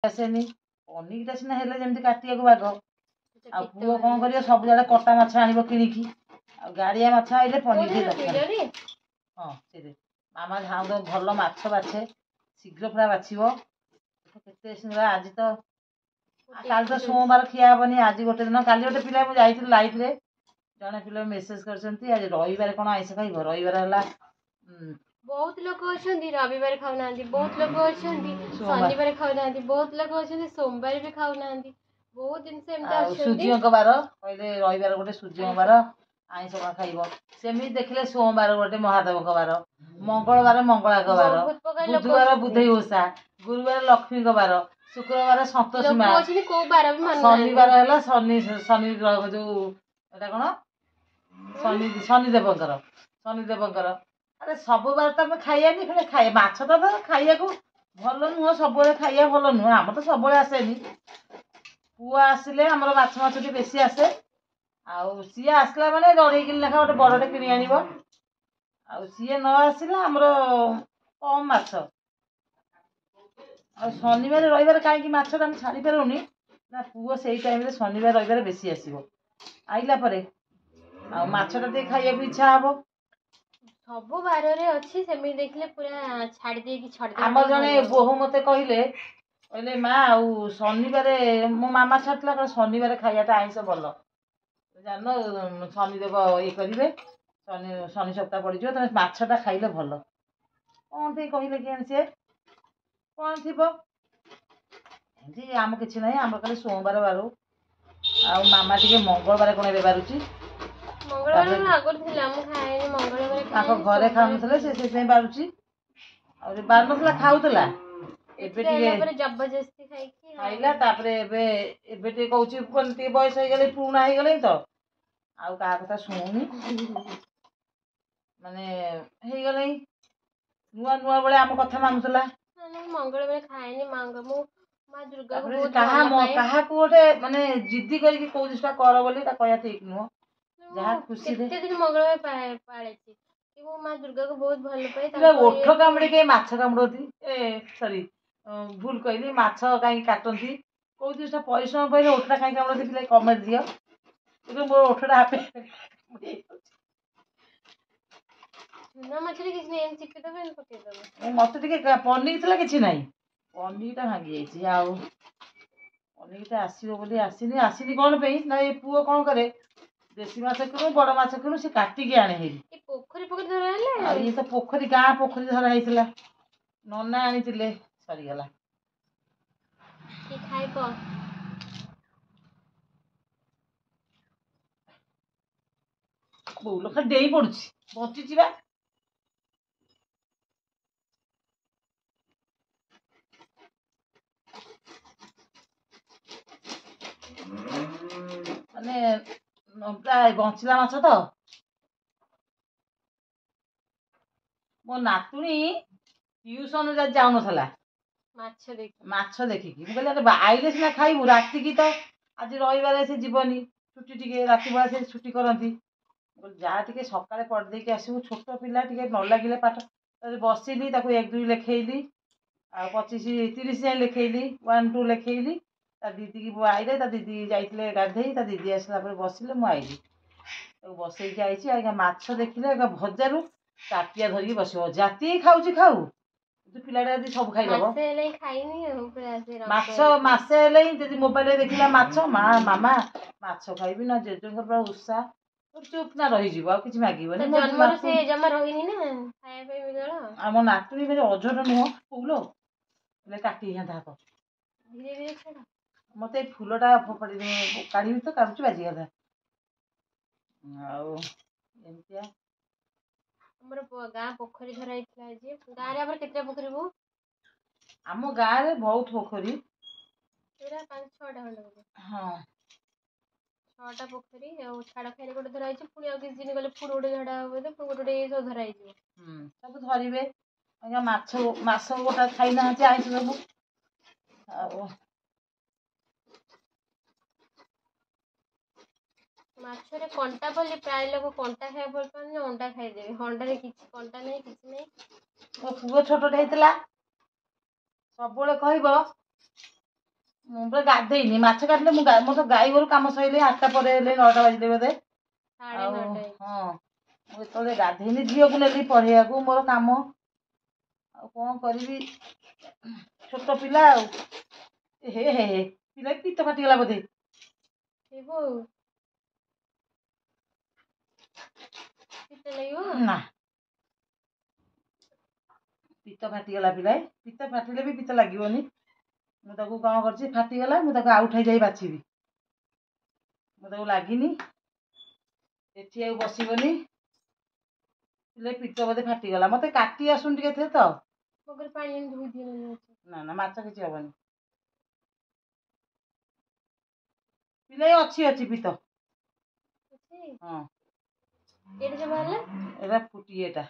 ଆସେନି ପନିକିଟା ସିନା ହେଲେ ଯେମିତି କାଟିବାକୁ ବାଗ ଆଉ ପୁଅ କ'ଣ କରିବ ସବୁବେଳେ କଟା ମାଛ ଆଣିବ କିଣିକି ଆଉ ଗାଡ଼ିଆ ମାଛ ଆଇଲେ ପନିକି ଦରକାର ହଁ ସେଇରେ ମାମା ଝାଉଁ ଭଲ ମାଛ ବାଛେ ଶୀଘ୍ର ପୁରା ବାଛିବ କେତେ ସୁନ୍ଦର ଆଜି ତ କାଲି ତ ସୋମବାର ଖିଆ ହେବନି ଆଜି ଗୋଟେ ଦିନ କାଲି ଗୋଟେ ପିଲା ମୁଁ ଯାଇଥିଲି ଲାଇଭରେ ଜଣେ ପିଲା ମେସେଜ କରିଛନ୍ତି ଆଜି ରବିବାର କ'ଣ ଆଇଁଷ ଖାଇବ ରବିବାର ହେଲା ବହୁତ ଲୋକ ଅଛନ୍ତି ରବିବାର ଖାଉନାହାନ୍ତି ବହୁତ ଲୋକ ଅଛନ୍ତି ଶନିବାର ଖାଉନାହାନ୍ତି ବହୁତ ଲୋକ ଅଛନ୍ତି ସୋମବାର ବି ଖାଉନାହାନ୍ତି ବହୁତ ଜିନିଷ ଏମିତି ଅଛନ୍ତି ସୂର୍ଯ୍ୟଙ୍କ ବାର କହିଲେ ରବିବାର ଗୋଟେ ସୂର୍ଯ୍ୟଙ୍କ ବାର ଆଇଁଷ କ'ଣ ଖାଇବ ସେମିତି ଦେଖିଲେ ସୋମବାର ଗୋଟେ ମହାଦେବଙ୍କ ବାର ମଙ୍ଗଳବାର ମଙ୍ଗଳାଙ୍କ ବାର ବୁଧବାର ବୁଧେଇ ଓଷା ଗୁରୁବାର ଲକ୍ଷ୍ମୀଙ୍କ ବାର ଶୁକ୍ରବାର ସନ୍ତୋଷୀ ମା ଶନିବାର ହେଲା ଶନି ଯୋଉ ଏଟା କ'ଣ ଶନିଦେବଙ୍କର ଆରେ ସବୁବେଳେ ତ ଆମେ ଖାଇବାନି ପୁଣି ଖାଇବା ମାଛ ତ ଖାଇବାକୁ ଭଲ ନୁହଁ ସବୁବେଳେ ଖାଇବା ଭଲ ନୁହଁ ଆମର ତ ସବୁବେଳେ ଆସେନି ପୁଅ ଆସିଲେ ଆମର ମାଛ ଟିକେ ବେଶୀ ଆସେ ଆଉ ସିଏ ଆସିଲା ମାନେ 2.5 କିଲୋ ଲେଖା ଗୋଟେ ବଡ଼ଟେ କିଣି ଆଣିବ ଆଉ ସିଏ ନ ଆସିଲେ ଆମର କମ୍ ମାଛ ଆଉ ଶନିବାର ରବିବାର କାହିଁକି ମାଛଟା ଆମେ ଛାଡ଼ିପାରୁନି ନା ପୁଅ ସେଇ ଟାଇମରେ ଶନିବାର ରବିବାର ବେଶୀ ଆସିବ ଆଇଲା ପରେ ଆଉ ମାଛଟା ଟିକେ ଖାଇବାକୁ ଇଚ୍ଛା ହବ ସବୁ ବାରରେ ଅଛି ସେମିତି ଦେଖିଲେ ପୁରା ଛାଡ଼ି ଦେଇକି ଆମର ଜଣେ ବୋହୂ ମତେ କହିଲେ ମା ଆଉ ଶନିବାରେ ମୋ ମାମା ଛାଡ଼ିଥିଲା କାରଣ ଶନିବାରେ ଖାଇବାଟା ଆଇଁଷ ଭଲ ଜାଣିନ ଶନିଦେବ ଇଏ କରିବେ ଶନି ସପ୍ତାହ ପଡ଼ିଯିବ ତମେ ମାଛଟା ଖାଇଲେ ଭଲ କ'ଣ ଟିକେ କହିଲେ କିଆଣି ସିଏ କ'ଣ ଥିବ ଏମିତି ଆମ କିଛି ନାହିଁ ଆମର ଖାଲି ସୋମବାର ବାରୁ ଆଉ ମାମା ଟିକେ ମଙ୍ଗଳବାର କ'ଣ ଏବେ ବାରୁଛି ତାଙ୍କ ଘରେ ଖାଉନଥିଲେ ସେ ସେଥିପାଇଁ ବାରୁଛି ଆଉ ବାରୁନଥିଲା ଖାଉଥିଲା ଏବେ ଟିକେ ଜବରଦସ୍ତି ଖାଇକି ଖାଇଲା ତାପରେ ଏବେ ଟିକେ କହୁଛି ଟିକେ ବୟସ ହେଇଗଲେ ପୁରୁଣା ହେଇଗଲେଣି ତ ଆଉ କାହା କଥା ଶୁଣୁନି ମାନେ ହେଇଗଲେଣି ନୂଆ ବେଳେ ଆମ କଥା ମାନୁଥିଲା ମଙ୍ଗଳବାର ଖାଏନି ମୁଁ ମା ଦୁର୍ଗାକୁ କାହାକୁ ଗୋଟେ ମାନେ ଜିଦ୍ଦି କରିକି କୋଉ ଜିନିଷଟା କର ବୋଲି ତା କହିବା ଠିକ ନୁହଁ ଯାହା ଖୁସିରେ କେତେ ଦିନ ମଙ୍ଗଳବାର ପାଳିଛି କି ମୁଁ ମା ଦୁର୍ଗାକୁ ବହୁତ ଭଲ ପାଏ ଓଠ କାମୁଡି କାହିଁ ମାଛ କାମୁଡନ୍ତି ସରି ଭୁଲ କହିଲି ମାଛ କାହିଁକି କାଟନ୍ତି କୋଉ ଜିନିଷଟା ପରିଶ୍ରମ ପାଇଲେ ଓଠଟା କାହିଁକି କାମୁଡନ୍ତି ପିଲା କମେଣ୍ଟ ଦିଅ କିନ୍ତୁ ମୋର ଓଠଟା ହାପେ ଚୁନା ମାଛରେ କିଛି ନାହିଁ ଚିପିଦେବେ ପକେଇଦେବେ ମତେ ଟିକେ ପନିର ଥିଲା କିଛି ନାହିଁ ପନିରଟା ଭାଙ୍ଗି ଯାଇଛି ଆଉ ପନିରଟା ଆସିବ ବୋଲି ଆସିନି କ'ଣ ପାଇଁ ନା ଏ ପୁଅ କ'ଣ କରେ ଦେଶୀ ମାଛ କିଣୁ ବଡ଼ ମାଛ କିଣୁ ସେ କାଟିକି ଆଣେ ହେରି ପୋଖରୀ ଧରା ହେଲେ ଆଉ ଇଏ ତ ଗାଁ ପୋଖରୀ ଧରା ହେଇଥିଲା ନନା ଆଣିଥିଲେ ସରିଗଲା ଖାଇବ ବୋଉ ଲୋ ଖାଲି ଡେଇଁ ପଡୁଛି ବଞ୍ଚିଛି ବା ମାନେ ପ୍ରାୟ ବଞ୍ଚିଲା ମାଛ ତ ମୋ ନାତୁଣୀ ଟିଉସନ ଯାଉନଥିଲା ମାଛ ଦେଖିକି ମୁଁ କହିଲି ଆଇଲେ ସିନା ଖାଇବୁ ରାତିକି ତ ଆଜି ରବିବାର ସେ ଯିବନି ଛୁଟି ଟିକେ ରାତି ବେଳା ସେ ଛୁଟି କରନ୍ତି ଯାହା ଟିକେ ସକାଳେ ପଢ଼ିଦେଇକି ଆସିବୁ ଛୋଟ ପିଲା ଟିକେ ନ ଲାଗିଲେ ପାଠ ବସିଲି ତାକୁ 1 2 ଲେଖେଇଲି ଆଉ 25 30 ଯାଏଁ ଲେଖେଇଲି 1 2 ଲେଖେଇଲି ତା ଦିଦିକି ଆଇଲେ ତା ଦିଦି ଯାଇଥିଲେ ଗାଧେଇ ତା ଦିଦି ଆସିଲା ପରେ ବସିଲେ ମୁଁ ଆଇଲି ତାକୁ ବସେଇକି ଆଇଛି ଆଜ୍ଞା ମାଛ ଦେଖିଲେ ଭଜାରୁ ତାଟିଆ ଧରିକି ବସିବ ଜାତି ଖାଉଛି ଖାଉ କିନ୍ତୁ ପିଲାଟା ଯଦି ସବୁ ଖାଇଦବ ମାସେ ହେଲେ ଯଦି ମୋବାଇଲରେ ଦେଖିଲା ମାଛ ମାମା ମାଛ ଖାଇବି ନା ଜେଜେଙ୍କର ପୁରା ଉଷା ଚୁପ୍ ନା ରହିଯିବ ଆଉ କିଛି ମାଗିବନି ଆମ ନାତୁଣୀ ଭାରି ଅଝଟ ନୁହଁ ପୁଅ ହେଲେ କାଟି ହେଇଥାନ୍ତା ହାତ ମତେ ଏଇ ଫୁଲଟା କାଢିବି ତ କାଢୁଛି ବାଜିଗଲା ଆଉ ଏମିତିଆ ଆମର ଗାଁ ପୋଖରୀ ଧରା ହେଇଥିଲା ଗାଁରେ ଆମର କେତେଟା ପୋଖରୀ ବୋଉ ଆମ ଗାଁରେ ବହୁତ ପୋଖରୀ 5-6ଟା ହଁ 6ଟା ପୋଖରୀ ଆଉ ଛାଡ଼ ଖାଇରେ ଗୋଟେ ଧରା ହେଇଛି ପୁଣି ଆଉ କିଛି ଦିନ ଗଲେ ପୁଣି ଗୋଟେ ଝାଡ଼ା ହବ ଗୋଟେ ସବୁ ଧରା ହେଇଯିବ ସବୁ ଧରିବେ ଆଜ୍ଞା ମାଛ ଗୋଟା ଖାଇନାହାନ୍ତି ଆଇଁଷ ସବୁ ଆଉ ମାଛରେ କଣ୍ଟା ବୋଲି ପ୍ରାୟ ଲୋକ କଣ୍ଟା ଖାଇବା ଭଲ ପାଆନ୍ତି ଅଣ୍ଡା ଖାଇଦେବେ ଅଣ୍ଡାରେ କିଛି କଣ୍ଟା ନାହିଁ କିଛି ନାହିଁ ମୋ ପୁଅ ଛୋଟଟେ ହେଇଥିଲା ସବୁବେଳେ କହିବ ମୁଁ ପୁରା ଗାଧେଇନି ମାଛ କାଟିଲେ ମୋର ତ ଗାଈ ଗୋରୁ କାମ ସରିଲେ 8ଟା ପରେ ହେଲେ 9ଟା ବାଜିଲେ ବୋଧେ। ଆଉ ହଁ ମୁଁ ଯେତେବେଳେ ଗାଧେଇନି ଝିଅକୁ ନେଲି ପଢ଼େଇବାକୁ ମୋର କାମ ଆଉ କ'ଣ କରିବି ଛୋଟ ପିଲା ଆଉ ହେ ହେ ହେ ପିଲା ପିତ ଫାଟିଗଲା ବୋଧେ ନା ପିତ ଫାଟିଗଲା ପିଲା ପିତ ଫାଟିଲେ ବି ପିତ ଲାଗିବନି। ମୁଁ ତାକୁ କ'ଣ କରିଛି ଫାଟିଗଲା ମୁଁ ତାକୁ ଆଉଠାଇ ଯାଇ ବାଛିବି। ମୁଁ ତାକୁ ଲାଗିନି ଏଠି ଆଉ ବସିବନି ପିଲେ ପିତ ବୋଧେ ଫାଟିଗଲା ମତେ କାଟି ଆସୁନି ଟିକେ ଥିଲେ ତ ନା ନା ମାଛ କିଛି ହବନି ପିଲା ଅଛି ଅଛି ପିତ ହଁ ଏଟା ଫୁଟିଏଟା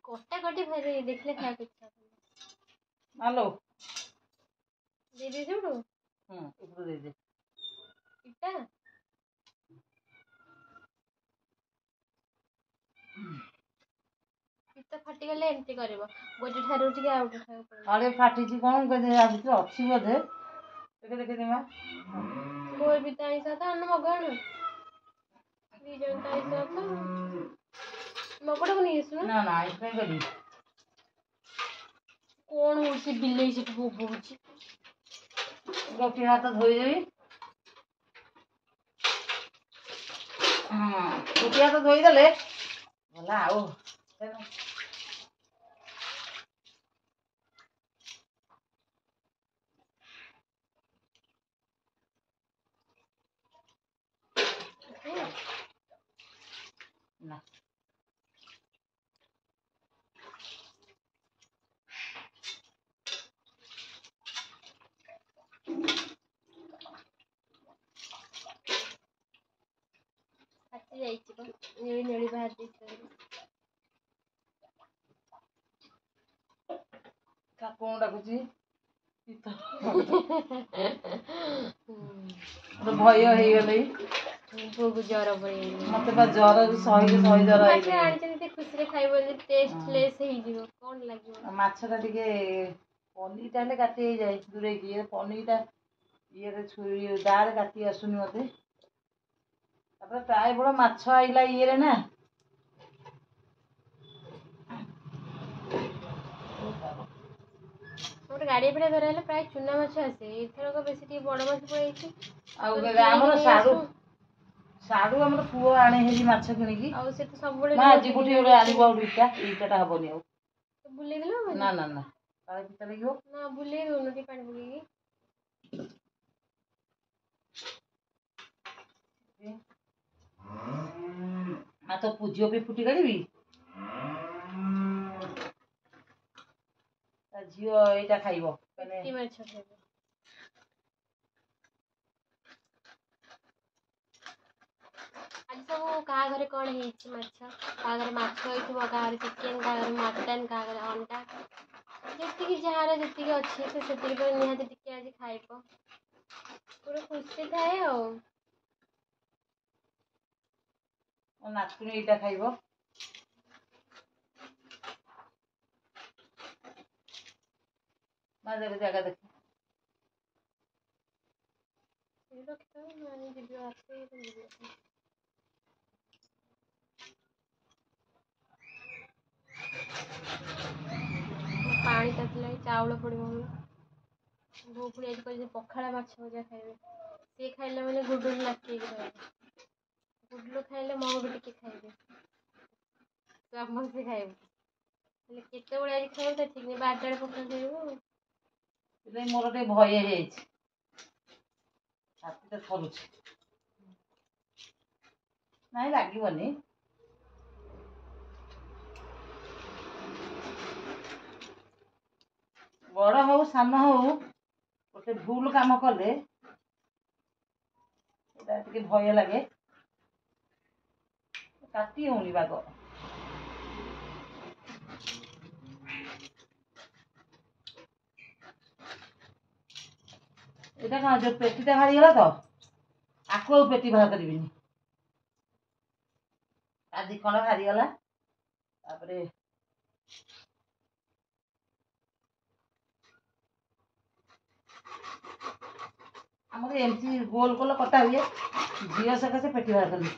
କଟାକଟି ଭାରି ଦେଖିଲେ ଖାଇବାକୁ ଇଚ୍ଛା ମାଲୋ ଦେଇଦେ ସେଉଠୁ ଉପରୁ ଦେଇଦେ ଇଟା ପିତ ଫାଟିଗଲେ ଏମିତି କରିବ ଗୋଟେ ଠାରୁ ଟିକେ ଆଉ ଗୋଟେ ଠାରୁ ଆରେ ଫାଟିଛି କ'ଣ ଭିତରେ ଅଛି ବୋଧେ ଦେଖେ ମା ମୋର ବି ତ ଆଇଁଷ ତ ଆଣୁ ମଗାଣୁ 2 ଜଣ ତ ଆଇଁଷ ତ ମଗଟାକୁ ନେଇ ଆସୁନ ନା ନା ଆଇଁଷ କାଇଁ କରିବି କ'ଣ ହଉଛି ବିଲେଇ ସେଠି ବୋବଉଛି ଗୋଟିଏ ହାତ ଧୋଇଦେବି ଗୋଟିଏ ହାତ ଧୋଇଦେଲେ ଗଲା ଆଉ ନା ଫାଟି ଯାଇଛି ନେଳି ନେଳି ବାହାରି ଦେଇଛି କ'ଣ ଡାକୁଛି ଭୟ ହେଇଗଲେ ପୁଅକୁ ଜ୍ୱର ପଳେଇଲା ମତେ ବା ଜ୍ୱର ସହି ଜ୍ୱର ଆଣିଛନ୍ତି ଖୁସିରେ ଖାଇବ ଟେଷ୍ଟଲେସ୍ ହେଇଯିବ କ'ଣ ଲାଗିବ ମାଛଟା ଟିକେ ପନିରଟା ହେଲେ କାଟି ହେଇଯାଏ ଦୂରେଇକି ପନିରଟା ଇଏରେ ଛୁରୀ ଦାଆରେ କାଟି ଆସୁନି ମତେ ତାପରେ ପ୍ରାୟ ବଡ଼ ମାଛ ଆଇଲା ଇଏରେ ନା ଗୋଟେ ଗାଡ଼ିଆ ପିଡ଼ା ଧରା ହେଲେ ପ୍ରାୟ ଚୁନା ମାଛ ଆସେ ଏଥରକ ବେଶୀ ଟିକେ ବଡ଼ ମାଛ ପଳେଇଛି ଆଉ ଆମର ସାଡ଼ୁ ଆମର ପୁଅ ଆଣେ ହେରି ମାଛ କିଣିକି ଆଉ ସେ ତ ସବୁବେଳେ ଆଜି କୋଉଠି ଗୋଟେ ଆଣିବ ଆଉ ଇଟାଟା ହବନି ଆଉ ବୁଲେଇ ଦେଲ ନା ନା ନା କାଳେ ପିତା ଲାଗିବ ନା ବୁଲେଇ ଦଉନ ଟିକେ ପାଣି ପକେଇକି ତ ଝିଅ ବି ଫୁଟି କାଢିବି ଝିଅ ଏଇଟା ଖାଇବ ମାଛ ଖାଇବ ଆଜି ସବୁ କାହା ଘରେ କ'ଣ ହେଇଛି ମାଛ କାହା ଘରେ ମାଛ ହେଇଥିବ କାହା ଘରେ ଚିକେନ୍ କାହା ଘରେ ମଟନ୍ କାହା ଘରେ ଅଣ୍ଡା ଯେତିକି ଯାହାର ଯେତିକି ଅଛି ସେ ସେତିକି ପରେ ନିହାତି ଟିକେ ଆଜି ଖାଇବ ପୁରା ଖୁସି ଥାଏ ଆଉ ନାତୁଣୀ ଏଇଟା ଖାଇବ ମା ଜାଗା ଦେଖ ପାଣି ତାତିଲାଣି ଚାଉଳ ପଡ଼ିବ ବୋଉ ପୁଣି ଆଜି କହିଛି ପଖାଳ ମାଛ ଭଜା ଖାଇବେ ସିଏ ଖାଇଲା ମାନେ ଗୁଡୁରୁ ନାଚିକି ଖାଇବେ ଗୁଡୁରୁ ଖାଇଲେ ମୋ ବି ଟିକେ ଖାଇବେ ସମସ୍ତେ ଖାଇବୁ ହେଲେ କେତେବେଳେ ଆଜି ଖାଇବୁ ତ ଠିକ୍ ନାହିଁ 12ଟା ବେଳେ ପଖାଳ ଖାଇବୁ ମୋର ଟିକେ ଭୟ ହେଇଯାଇଛି ଛାତିଟା ଥରୁଛି ନାଇଁ ଲାଗିବନି ବଡ଼ ହଉ ସାନ ହଉ ଗୋଟେ ଭୁଲ କାମ କଲେ ଏଇଟା ଟିକେ ଭୟ ଲାଗେ କାଟି ହଉନି ବାଗ ଏଇଟା କ'ଣ ଯୋଉ ପେଟିଟା ବାହାରିଗଲା ତ ଆକୁ ଆଉ ପେଟି ବାହାର କରିବିନି ଆଜି କ'ଣ ବାହାରିଗଲା ତାପରେ ଆମର ଏମିତି ଗୋଲ ଗୋଲ କଟା ହୁଏ। ଝିଅ ସକାଶେ ପେଟି ବାହାର କଲି।